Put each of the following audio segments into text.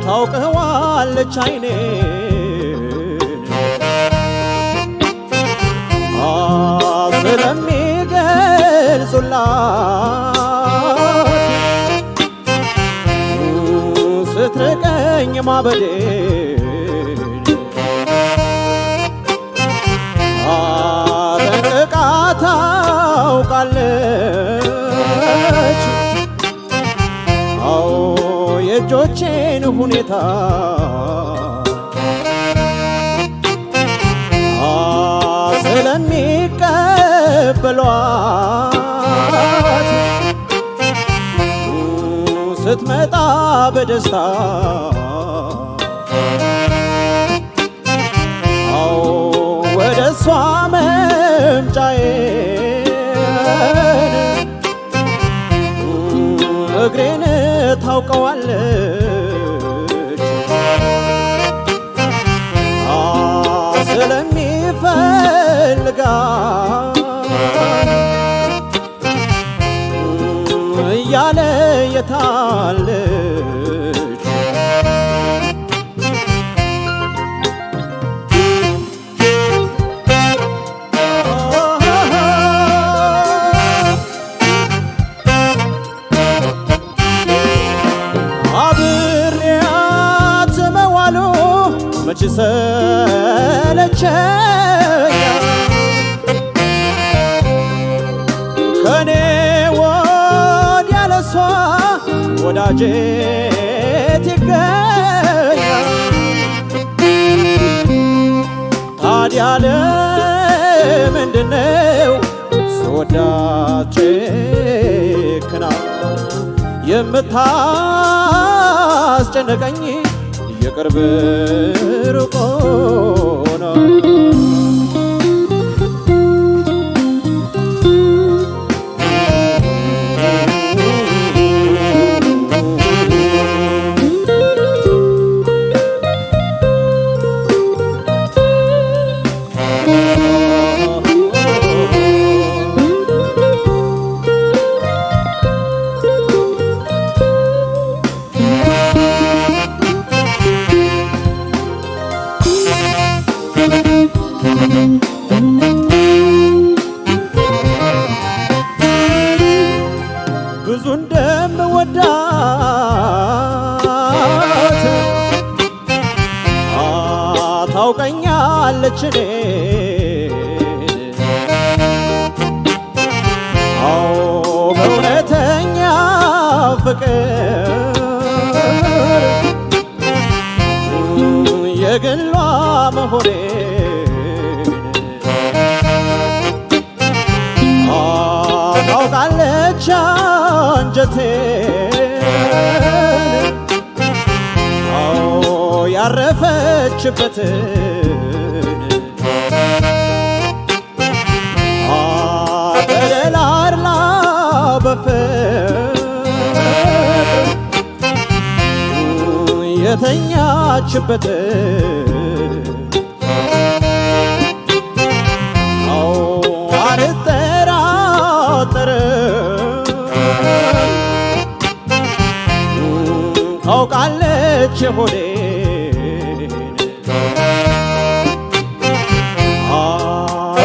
ታውቀዋለች አይኔን ስለሚገልጹላት ስትርቀኝ ማበዴን ጠንቅቃ ታውቃለች የእጆቼን ሁኔታ ስለሚቀበሏት ስትመጣ በደስታ ወደ እሷ መምጫዬን እግሬን ታውቀዋለች ስለሚፈልጋት እያለ የታለች አብሬያት መዋሉ መች ሰለቸኝ ከኔ ወዲያ ለሷ ወዳጄት ይገኛል ታዲያ ለምንድነው ስወዳት ጨክና የምታስጨንቀኝ የቅርብ ሩቅ ሆና ብዙ እንደምወዳት ታውቀኛለች እኔን በእውነተኛ ፍቅር የግሏ መሆኔን ታውቃለች አንጀቴን ያረፈችበትን ተደላድላ በፍቅር የተኛችበትን አልጠራጠርም ታውቃለች የሆዴን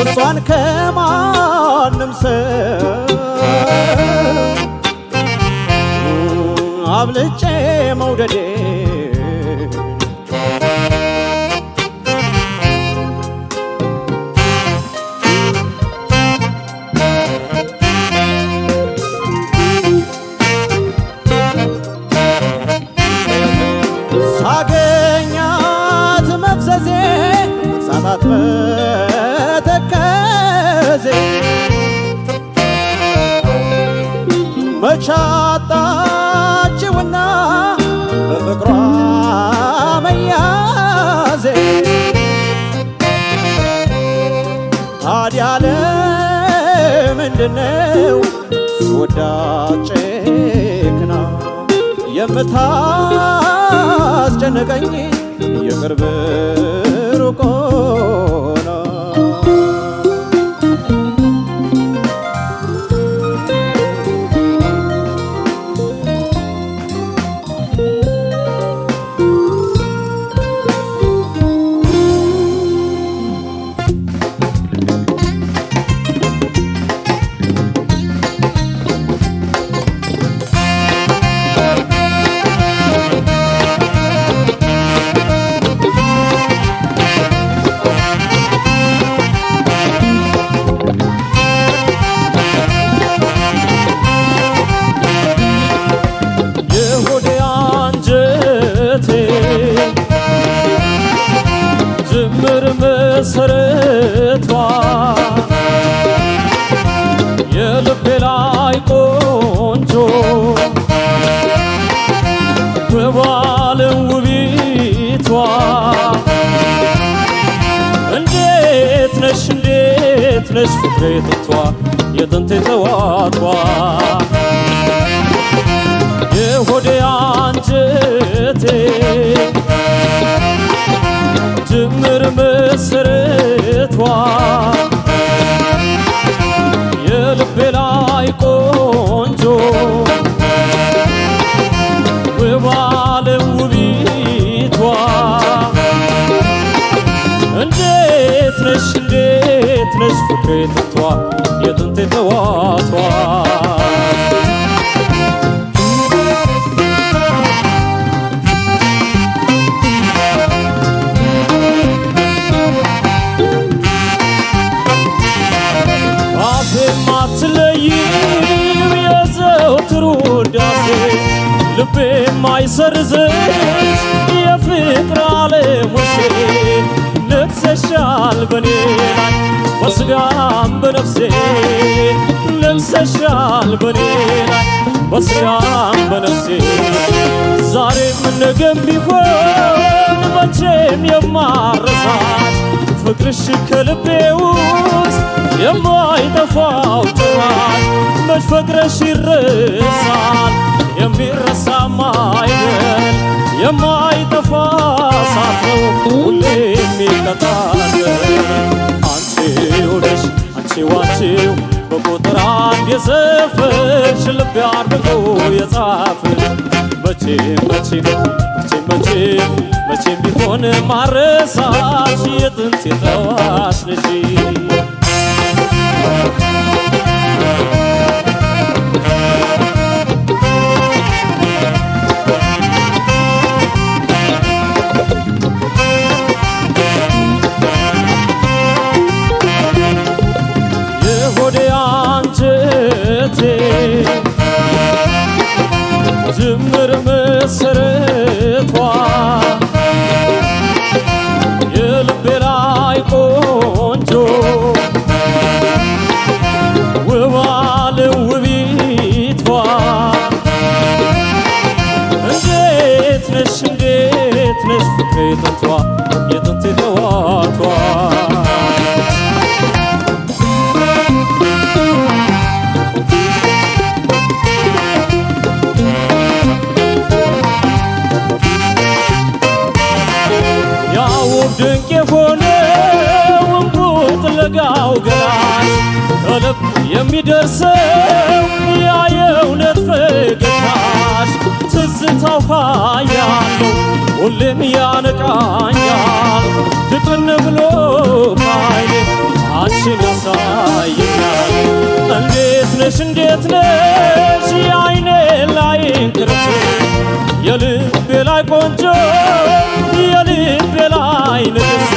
እሷን ከማንም ሰው አብልጬ መውደዴን ሳገኛት መፍዘዜ ሳታት መተከዜ መቻጣችውና በፍቅሯ መያዜ ታዲያ ለምንድነው ስወዳት ጨክና የምታስጨንቀኝ የቅርብ ሩቅ ሆና መሰረቷ የልቤ ላይ ቆንጆ በባለም ውቢቷ እንዴት ነሽ ፍቅሬ ጥንቷ የጥንቴ ተዋቷ የሆዴ አንጀቴ ጅምር መሰረቷ የልቤ ላይ ቆንጆ በባለም ውቢቷ እንዴት ነሽ ፍቅሬ ጥንቷ የጥንቴ ተዋቷ ማትለይም የዘወትር ውዳሴ ልቤ ማይሰርዝሽ የፍቅር ዓለም ውሴ ነግሰሻል በኔ ላይ በስጋም በነፍሴ ነግሰሻል በኔ ላይ በስጋም በነፍሴ ዛሬም ነገም ቢሆን መቼም የማረሳሽ ፍቅርሽ ከልቤ ውስጥ የማይጠፋው ጭራሽ መች ፍቅርሽ ይረሳል የሚረሳማ አይደል የማይጠፋ እሳት ነው ሁሌ የሚቀጣጠል አንቺው ነሽ አንቺው በቁጥር አንድ የሰፈርሽ ልቤ አድርጎ የጻፍሽ መቼም ቢሆን ማረሳሽ የጥንት የጠዋት ነሽ የሆዴ አንጀቴ ጅምር መሰረቷ የልቤ ላይ ቆንጆ ውባለም ውቢቷ እንዴት ነሽ ፍቅሬ ጥንቷ የጥንቴ ተዋቷ ድንቅ የሆነው እንቡጥ ለጋው ገላሽ ከልብ የሚደርሰው ያ የእውነት ፈገግታሽ ትዝታው ኃያለው ሁሌም ያነቃኛል ድቅን ብሎ ባይኔ አንቺን ያሳየኛል እንዴት ነሽ የዓይኔ ላይ እንቅርት የልቤ ላይ ቆንጆ የልቤ ላይ ንግሥት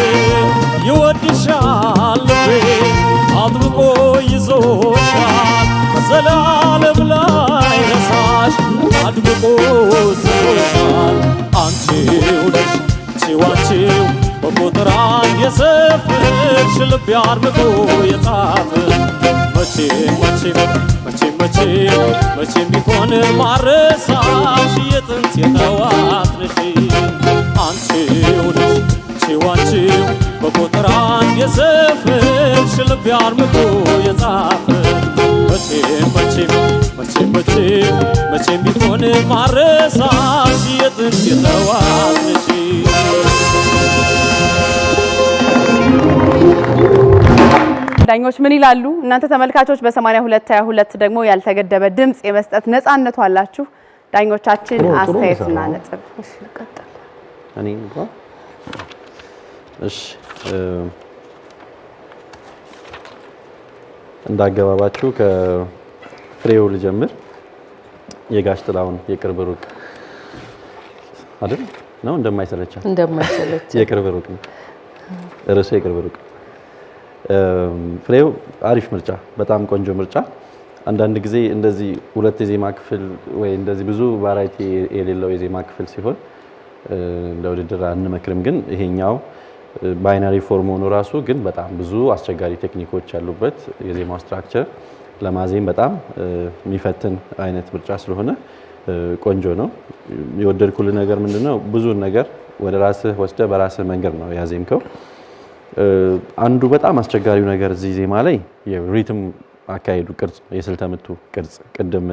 ይወድሻል ልቤ አጥብቆ ይዞሻል ዘላለም ላይ ረሳሽ አጥብቆ ይዞሻል አንቺው ነሽ አንቺው በቁጥር አንድ የሰፈርሽ ልቤ አድርጎ የጻፍሽ መቼም ቢሆን ማረሳሽ የጥንት የጠዋት ነሽ አንቺው ነሽ አንቺው በቁጥር አንድ የሰፈርሽ ልቤ አድርጎ የጻፍሽ መቼም ቢሆን ማረሳሽ የጥንት የጠዋት ነሽ ዳኞች ምን ይላሉ? እናንተ ተመልካቾች በ8222 ደግሞ ያልተገደበ ድምጽ የመስጠት ነፃነቱ አላችሁ። ዳኞቻችን አስተያየትና ነጥብ ይቀጥላል። እኔ እንኳን እሺ እንዳገባባችሁ ከፍሬው ልጀምር። የጋሽ ጥላውን የቅርብ ሩቅ አይደል ነው እንደማይሰለቻ የቅርብ ሩቅ ነው ርዕሱ የቅርብ ሩቅ ፍሬው አሪፍ ምርጫ፣ በጣም ቆንጆ ምርጫ። አንዳንድ ጊዜ እንደዚህ ሁለት የዜማ ክፍል ወይ እንደዚህ ብዙ ቫራይቲ የሌለው የዜማ ክፍል ሲሆን ለውድድር አንመክርም። ግን ይሄኛው ባይናሪ ፎርም ሆኖ ራሱ ግን በጣም ብዙ አስቸጋሪ ቴክኒኮች ያሉበት የዜማው ስትራክቸር ለማዜም በጣም የሚፈትን አይነት ምርጫ ስለሆነ ቆንጆ ነው። የወደድኩልህ ነገር ምንድነው? ብዙ ነገር ወደ ራስህ ወስደ በራስህ መንገድ ነው ያዜምከው። አንዱ በጣም አስቸጋሪው ነገር እዚህ ዜማ ላይ የሪትም አካሄዱ ቅርጽ፣ የስልተ ምቱ ቅርጽ ቅድም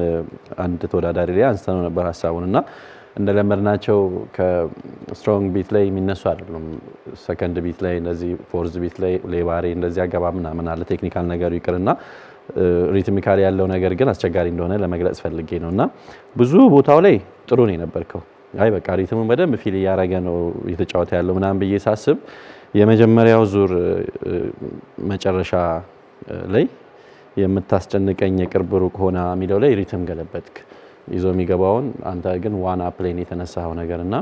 አንድ ተወዳዳሪ ላይ አንስተነው ነበር ሐሳቡንና እንደለመድናቸው ከስትሮንግ ቢት ላይ የሚነሱ አይደሉም። ሰከንድ ቢት ላይ እንደዚህ ፎርዝ ቢት ላይ ሌባሬ እንደዚህ አገባ ምናምን አለ። ቴክኒካል ነገሩ ይቅርና ሪትሚካሊ ያለው ነገር ግን አስቸጋሪ እንደሆነ ለመግለጽ ፈልጌ ነውና ብዙ ቦታው ላይ ጥሩ ነው የነበርከው። አይ በቃ ሪትሙን በደንብ ፊል እያደረገ ነው እየተጫወተ ያለው ምናምን ብዬ ሳስብ የመጀመሪያው ዙር መጨረሻ ላይ የምታስጨንቀኝ የቅርብ ሩቅ ሆና የሚለው ላይ ሪትም ገለበጥክ ይዞ የሚገባውን አንተ ግን ዋን አፕ ላይ የተነሳው ነገርና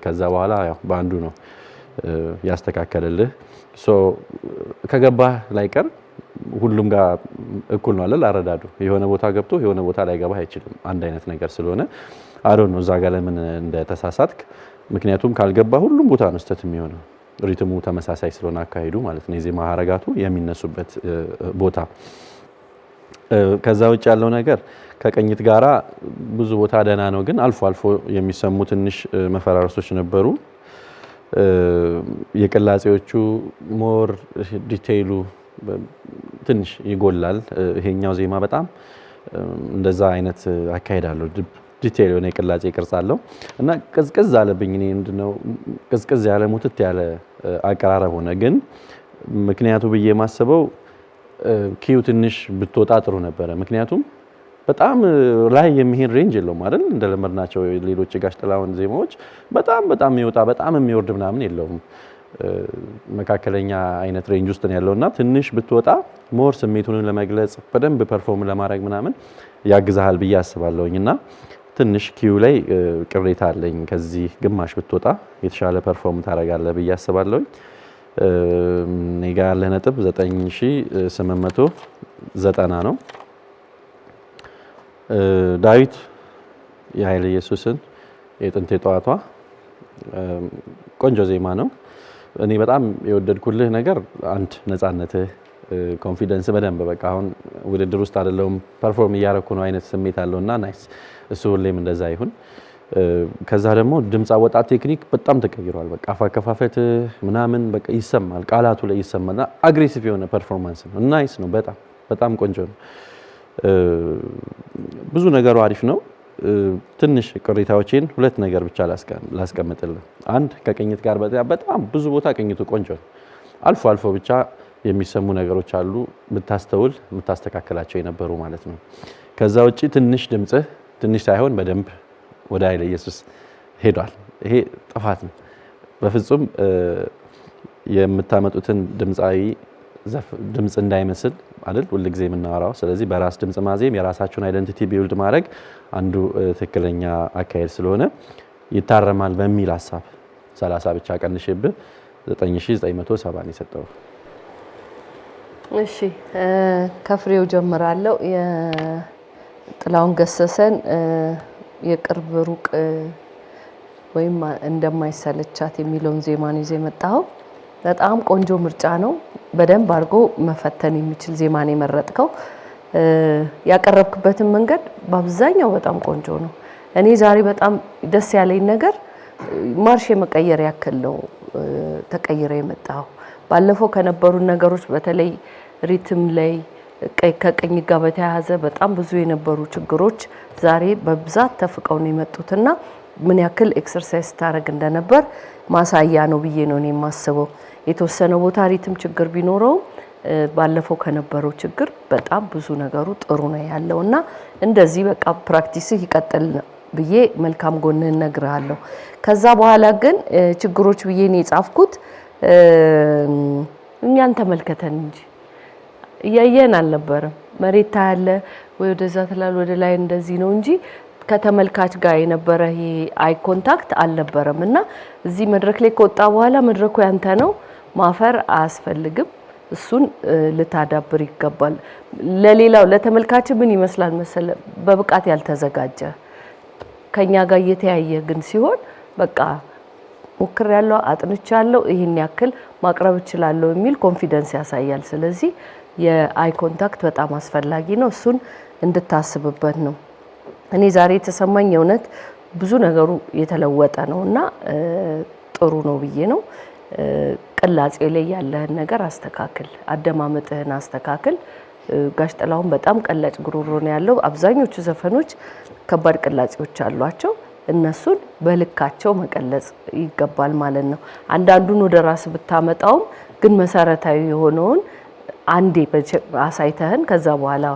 ከዛ በኋላ ያው ባንዱ ነው ያስተካከለልህ። ሶ ከገባህ ላይቀር ሁሉም ጋር እኩል ነው አይደል አረዳዱ። የሆነ ቦታ ገብቶ የሆነ ቦታ ላይ ገባህ አይችልም አንድ አይነት ነገር ስለሆነ አሮን ነው እዛ ጋር ለምን እንደተሳሳትክ። ምክንያቱም ካልገባ ሁሉም ቦታ ነው ስተት የሚሆነው ሪትሙ ተመሳሳይ ስለሆነ አካሄዱ ማለት ነው የዜማ ሐረጋቱ የሚነሱበት ቦታ። ከዛ ውጭ ያለው ነገር ከቅኝት ጋራ ብዙ ቦታ ደህና ነው፣ ግን አልፎ አልፎ የሚሰሙ ትንሽ መፈራረሶች ነበሩ። የቅላጼዎቹ ሞር ዲቴይሉ ትንሽ ይጎላል። ይሄኛው ዜማ በጣም እንደዛ አይነት አካሄድ አለው፣ ዲቴይል የሆነ የቅላጼ ቅርጽ አለው እና ቅዝቅዝ አለብኝ። እኔ ምንድነው ቅዝቅዝ ያለ ሙትት ያለ አቀራረብ ሆነ። ግን ምክንያቱ ብዬ ማስበው ኪው ትንሽ ብትወጣ ጥሩ ነበረ። ምክንያቱም በጣም ላይ የሚሄድ ሬንጅ የለውም አይደል? እንደለመድናቸው ሌሎች የጋሽ ጥላሁን ዜማዎች በጣም የሚወጣ በጣም የሚወርድ ምናምን የለውም። መካከለኛ አይነት ሬንጅ ውስጥ ነው ያለውና ትንሽ ብትወጣ ሞር ስሜቱን ለመግለጽ በደንብ ፐርፎርም ለማድረግ ምናምን ያግዛሃል ብዬ አስባለሁኝና ትንሽ ኪው ላይ ቅሬታ አለኝ። ከዚህ ግማሽ ብትወጣ የተሻለ ፐርፎርም ታደርጋለህ ብዬ አስባለሁኝ። ኔጋ ያለ ነጥብ 9890 ነው። ዳዊት የኃይለ ኢየሱስን የጥንት የጠዋቷ ቆንጆ ዜማ ነው። እኔ በጣም የወደድኩልህ ነገር አንድ ነፃነትህ፣ ኮንፊደንስ በደንብ በቃ አሁን ውድድር ውስጥ አይደለሁም ፐርፎርም እያደረኩ ነው አይነት ስሜት አለውና ናይስ። እሱ ሁሌም እንደዛ ይሁን። ከዛ ደግሞ ድምጽ አወጣት ቴክኒክ በጣም ተቀይሯል። በቃ አከፋፈት ምናምን በቃ ይሰማል፣ ቃላቱ ላይ ይሰማልና አግሬሲቭ የሆነ ፐርፎርማንስ ነው። ናይስ ነው። በጣም ቆንጆ ነው። ብዙ ነገሩ አሪፍ ነው። ትንሽ ቅሬታዎችን ሁለት ነገር ብቻ ላስቀምጥልህ። አንድ ከቅኝት ጋር በጣም ብዙ ቦታ ቅኝቱ ቆንጆ ነው። አልፎ አልፎ ብቻ የሚሰሙ ነገሮች አሉ ብታስተውል የምታስተካከላቸው የነበሩ ማለት ነው። ከዛ ውጪ ትንሽ ድምጽህ ትንሽ ሳይሆን በደንብ ወደ ኃይለ ኢየሱስ ሄዷል። ይሄ ጥፋት ነው። በፍጹም የምታመጡትን ድምጻዊ ድምጽ እንዳይመስል አይደል ሁሉ ጊዜ የምናወራው። ስለዚህ በራስ ድምጽ ማዜም የራሳችሁን አይደንቲቲ ቢልድ ማድረግ አንዱ ትክክለኛ አካሄድ ስለሆነ ይታረማል በሚል ሐሳብ 30 ብቻ ቀንሼብህ 9970 ነው የሰጠው። እሺ ከፍሬው ጀምራለሁ። የጥላሁን ገሰሰን የቅርብ ሩቅ ወይም እንደማይሰለቻት የሚለውን ዜማን ይዘህ መጣው። በጣም ቆንጆ ምርጫ ነው። በደንብ አድርጎ መፈተን የሚችል ዜማን የመረጥከው። ያቀረብክበትን መንገድ በአብዛኛው በጣም ቆንጆ ነው። እኔ ዛሬ በጣም ደስ ያለኝ ነገር ማርሽ የመቀየር ያክል ነው ተቀይረ የመጣው። ባለፈው ከነበሩ ነገሮች በተለይ ሪትም ላይ ከቅኝ ጋር በተያያዘ በጣም ብዙ የነበሩ ችግሮች ዛሬ በብዛት ተፍቀው ነው የመጡትና ምን ያክል ኤክሰርሳይዝ ታረግ እንደነበር ማሳያ ነው ብዬ ነው እኔ የማስበው። የተወሰነ ቦታ ሪትም ችግር ቢኖረው ባለፈው ከነበረው ችግር በጣም ብዙ ነገሩ ጥሩ ነው ያለውና እንደዚህ በቃ ፕራክቲስ ይቀጥል ብዬ መልካም ጎንህን እነግርሃለሁ። ከዛ በኋላ ግን ችግሮች ብዬ ነው የጻፍኩት እኛን ተመልከተን እንጂ እያየን አልነበረም። መሬት ታያለ ወይ ወደዛ ተላል ወደ ላይ እንደዚህ ነው እንጂ ከተመልካች ጋር የነበረ ይሄ አይ ኮንታክት አልነበረምና እዚህ መድረክ ላይ ከወጣ በኋላ መድረኩ ያንተ ነው፣ ማፈር አያስፈልግም። እሱን ልታዳብር ይገባል። ለሌላው ለተመልካች ምን ይመስላል መሰለ በብቃት ያልተዘጋጀ ከኛ ጋር እየተያየ ግን ሲሆን በቃ ሞክሬያለሁ፣ አጥንቻለሁ፣ ይሄን ያክል ማቅረብ እችላለሁ የሚል ኮንፊደንስ ያሳያል። ስለዚህ የአይ ኮንታክት በጣም አስፈላጊ ነው። እሱን እንድታስብበት ነው። እኔ ዛሬ የተሰማኝ የእውነት ብዙ ነገሩ የተለወጠ ነውና ጥሩ ነው ብዬ ነው። ቅላጼ ላይ ያለህን ነገር አስተካክል፣ አደማመጥህን አስተካክል። ጋሽ ጥላሁን በጣም ቀላጭ ጉሮሮ ነው ያለው። አብዛኞቹ ዘፈኖች ከባድ ቅላጼዎች አሏቸው። እነሱን በልካቸው መቀለጽ ይገባል ማለት ነው። አንዳንዱን ወደ ራስ ብታመጣውም ግን መሰረታዊ የሆነውን አንዴ አሳይተህን ከዛ በኋላ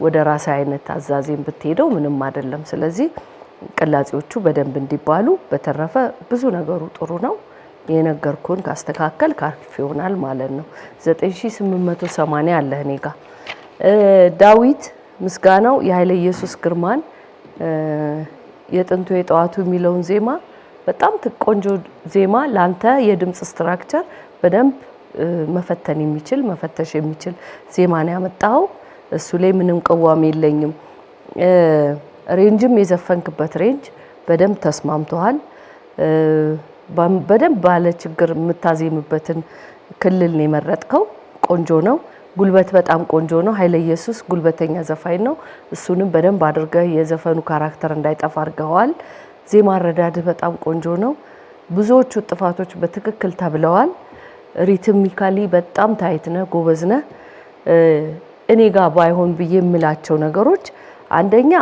ወደ ራስ አይነት አዛዜን ብትሄደው ምንም አይደለም። ስለዚህ ቅላጼዎቹ በደንብ እንዲባሉ፣ በተረፈ ብዙ ነገሩ ጥሩ ነው። የነገርኩን ካስተካከል ካርፍ ይሆናል ማለት ነው። 9880 አለ እኔ ጋር። ዳዊት ምስጋናው የኃይለ ኢየሱስ ግርማን የጥንቱ የጠዋቱ የሚለውን ዜማ በጣም ቆንጆ ዜማ ላንተ የድምጽ ስትራክቸር በደንብ መፈተን የሚችል መፈተሽ የሚችል ዜማ ነው ያመጣው። እሱ ላይ ምንም ቅዋሜ የለኝም። ሬንጅም የዘፈንክበት ሬንጅ በደንብ ተስማምቷል። በደንብ ባለ ችግር የምታዜምበትን ክልል ነው የመረጥከው። ቆንጆ ነው። ጉልበት በጣም ቆንጆ ነው። ኃይለ ኢየሱስ ጉልበተኛ ዘፋኝ ነው። እሱንም በደንብ አድርገህ የዘፈኑ ካራክተር እንዳይጠፋ አድርገዋል። ዜማ አረዳድህ በጣም ቆንጆ ነው። ብዙዎቹ ጥፋቶች በትክክል ተብለዋል። ሪትሚካሊ በጣም ታይትነህ ጎበዝነህ። እኔ ጋር ባይሆን ብዬ የምላቸው ነገሮች አንደኛ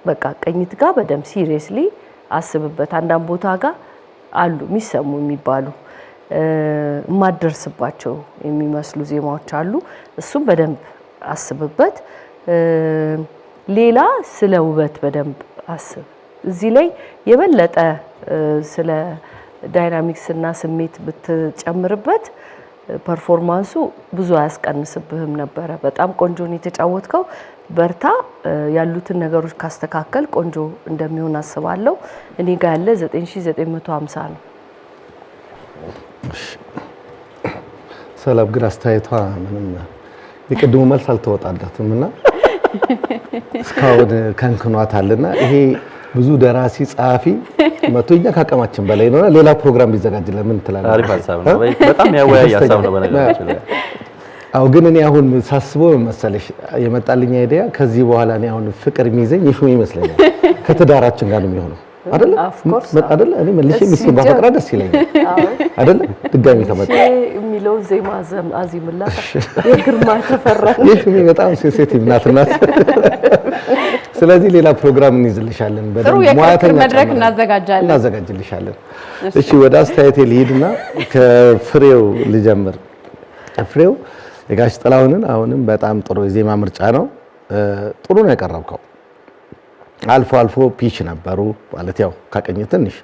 በቃ ቅኝት ጋር በደንብ ሲሪየስሊ አስብበት። አንዳንድ ቦታ ጋር አሉ የሚሰሙ የሚባሉ የማደርስባቸው የሚመስሉ ዜማዎች አሉ። እሱም በደንብ አስብበት። ሌላ ስለ ውበት በደንብ አስብ። እዚህ ላይ የበለጠ ስለ ዳይናሚክስ እና ስሜት ብትጨምርበት ፐርፎርማንሱ ብዙ አያስቀንስብህም ነበረ። በጣም ቆንጆ ነው የተጫወትከው። በርታ። ያሉትን ነገሮች ካስተካከል ቆንጆ እንደሚሆን አስባለሁ። እኔ ጋር ያለ 9950 ነው። ሰላም ግን አስተያየቷ ምንም የቅድሙ መልስ አልተወጣላትም እና እስካሁን ከንክኗታልና ይሄ ብዙ ደራሲ ጸሐፊ መቶኛ ካቀማችን በላይ ነው። ሌላ ፕሮግራም ቢዘጋጅልን ምን ትላለህ? አሪፍ ሀሳብ ነው። በጣም ያወያይ ሀሳብ ነው በነገራችን ላይ። አው ግን እኔ አሁን ሳስበው መሰለሽ የመጣልኝ አይዲያ ከዚህ በኋላ እኔ አሁን ፍቅር የሚይዘኝ ይሹም ይመስለኛል። ከትዳራችን ጋር ነው የሚሆነው አይደል? አይደል? እኔ መልሼ ሚስቴን ባፈቅራ ደስ ይለኛል አይደል? ድጋሚ ከመጣ የሚለው ዜማ አዚምላት የግርማ ተፈራ ይሹም በጣም ሴንሲቲቭ ናትና ስለዚህ ሌላ ፕሮግራም እንይዝልሻለን። በደንብ ሙያተኛ መድረክ እናዘጋጅልሻለን። እሺ ወደ አስተያየቴ ልሂድና ከፍሬው ልጀምር። ፍሬው የጋሽ ጥላሁንን አሁንም በጣም ጥሩ የዜማ ምርጫ ነው። ጥሩ ነው ያቀረብከው። አልፎ አልፎ ፒች ነበሩ ማለት ያው ከቅኝ ትንሽ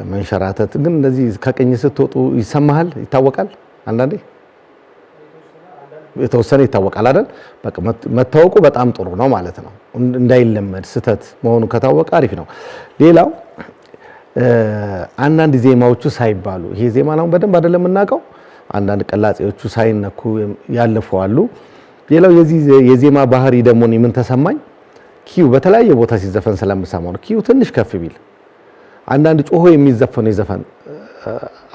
መንሸራተት፣ ግን እንደዚህ ከቅኝ ስትወጡ ይሰማሃል፣ ይታወቃል። አንዳንዴ የተወሰነ ይታወቃል አይደል? በቃ መታወቁ በጣም ጥሩ ነው ማለት ነው። እንዳይለመድ ስተት መሆኑ ከታወቀ አሪፍ ነው። ሌላው አንዳንድ ዜማዎቹ ሳይባሉ ይሄ ዜማ ነው በደንብ አይደለም የምናውቀው፣ አንዳንድ ቅላጼዎቹ ሳይነኩ ያለፉ አሉ። ሌላው የዚህ የዜማ ባህሪ ደግሞ ምን ተሰማኝ፣ ኪው በተለያየ ቦታ ሲዘፈን ስለምሰማው ነው። ኪው ትንሽ ከፍ ቢል አንዳንድ ጮሆ የሚዘፈኑ የዘፈን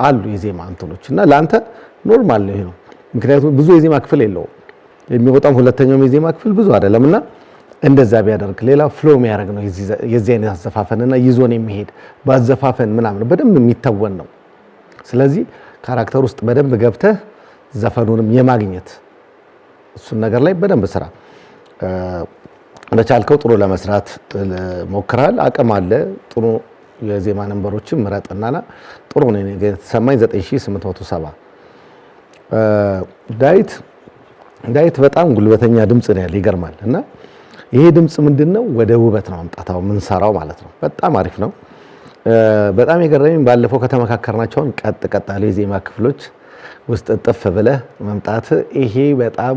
አሉ የዜማ እንትኖች እና ለአንተ ኖርማል ነው ይሄ ነው። ምክንያቱም ብዙ የዜማ ክፍል የለውም፣ የሚወጣው ሁለተኛው የዜማ ክፍል ብዙ አይደለምና እንደዛ ቢያደርግ ሌላ ፍሎ የሚያደርግ ነው የዚህ አይነት አዘፋፈንና ይዞን የሚሄድ ባዘፋፈን ምናምን በደንብ የሚተወን ነው። ስለዚህ ካራክተር ውስጥ በደንብ ገብተህ ዘፈኑንም የማግኘት እሱን ነገር ላይ በደንብ ስራ። እንደቻልከው ጥሩ ለመስራት ሞክራል፣ አቅም አለ። ጥሩ የዜማ ነምበሮችን ምረጥና ጥሩ ነው የተሰማኝ 9870። ዳዊት በጣም ጉልበተኛ ድምጽ ነው ያለው፣ ይገርማል። እና ይሄ ድምጽ ምንድነው ወደ ውበት ነው አምጣታው ምን ሰራው ማለት ነው። በጣም አሪፍ ነው። በጣም የገረመኝ ባለፈው ከተመካከርናቸው ቀጥ ያሉ የዜማ ክፍሎች ውስጥ ጥፍ ብለህ መምጣት፣ ይሄ በጣም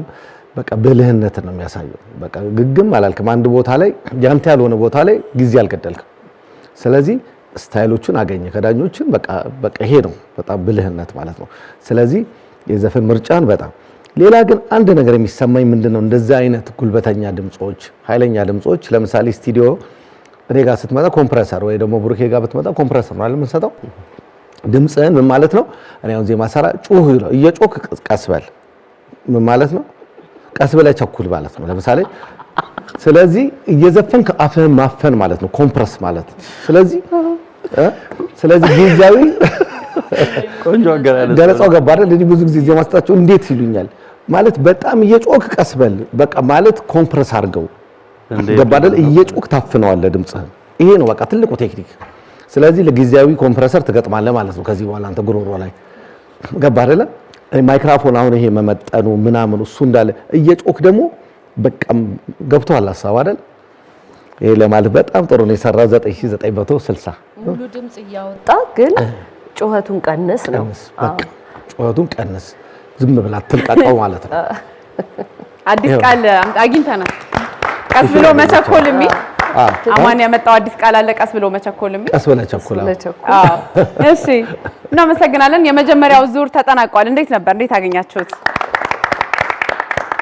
በቃ ብልህነት ነው የሚያሳየው። በቃ ግግም አላልክም አንድ ቦታ ላይ ያንተ ያልሆነ ቦታ ላይ ጊዜ አልገደልክም። ስለዚህ ስታይሎቹን አገኘ ከዳኞችን በቃ ይሄ ነው በጣም ብልህነት ማለት ነው። ስለዚህ የዘፈን ምርጫን በጣም ሌላ ግን አንድ ነገር የሚሰማኝ ምንድነው እንደዛ አይነት ጉልበተኛ ድምጾች፣ ኃይለኛ ድምጾች ለምሳሌ ስቱዲዮ እኔ ጋር ስትመጣ ኮምፕረሰር ወይ ደግሞ ብሩኬ ጋር ብትመጣ ኮምፕረሰር ነው አይደል የምንሰጠው። ድምፅህን ምን ማለት ነው? እኔ አሁን ዜማ ሰራ ጩህ እየጮክ ቀስ በል ምን ማለት ነው? ቀስ በላይ ቸኩል ማለት ነው። ለምሳሌ ስለዚህ እየዘፈንክ አፍህን ማፈን ማለት ነው ኮምፕረስ ማለት። ስለዚህ ጊዜያዊ ቆንጆ አገላለጽ ገለጻው ገባ አይደል? እኔ ብዙ ጊዜ ዜማ ስጣቸው እንዴት ይሉኛል ማለት በጣም እየጮክ ቀስ በል በቃ ማለት ኮምፕረስ አድርገው ገባ አይደል? እየጮክ ታፍነዋለህ ድምፅህን። ይሄ ነው በቃ ትልቁ ቴክኒክ። ስለዚህ ለጊዜያዊ ኮምፕረሰር ትገጥማለህ ማለት ነው። ከዚህ በኋላ አንተ ጉሮሮ ላይ ገባ አይደል? ማይክሮፎን አሁን ይሄ መመጠኑ ምናምን እሱ እንዳለ እየጮክ ደግሞ በቃ ገብቷል ሐሳብ አይደል? ይሄ ለማለት በጣም ጥሩ ነው የሰራው 9960 ሙሉ ድምጽ እያወጣ ግን ጩኸቱን ቀንስ ነው። በቃ ጩኸቱን ቀንስ ዝም ብላ አትልቀቀው ማለት ነው። አዲስ ቃል አግኝተናል። ቀስ ብሎ መቸኮል የሚል አማን ያመጣው አዲስ ቃል አለ። ቀስ ብሎ መቸኮል የሚል ቀስ ብለህ ቸኮል። እሺ እናመሰግናለን። የመጀመሪያው ዙር ተጠናቋል። እንዴት ነበር? እንዴት አገኛችሁት?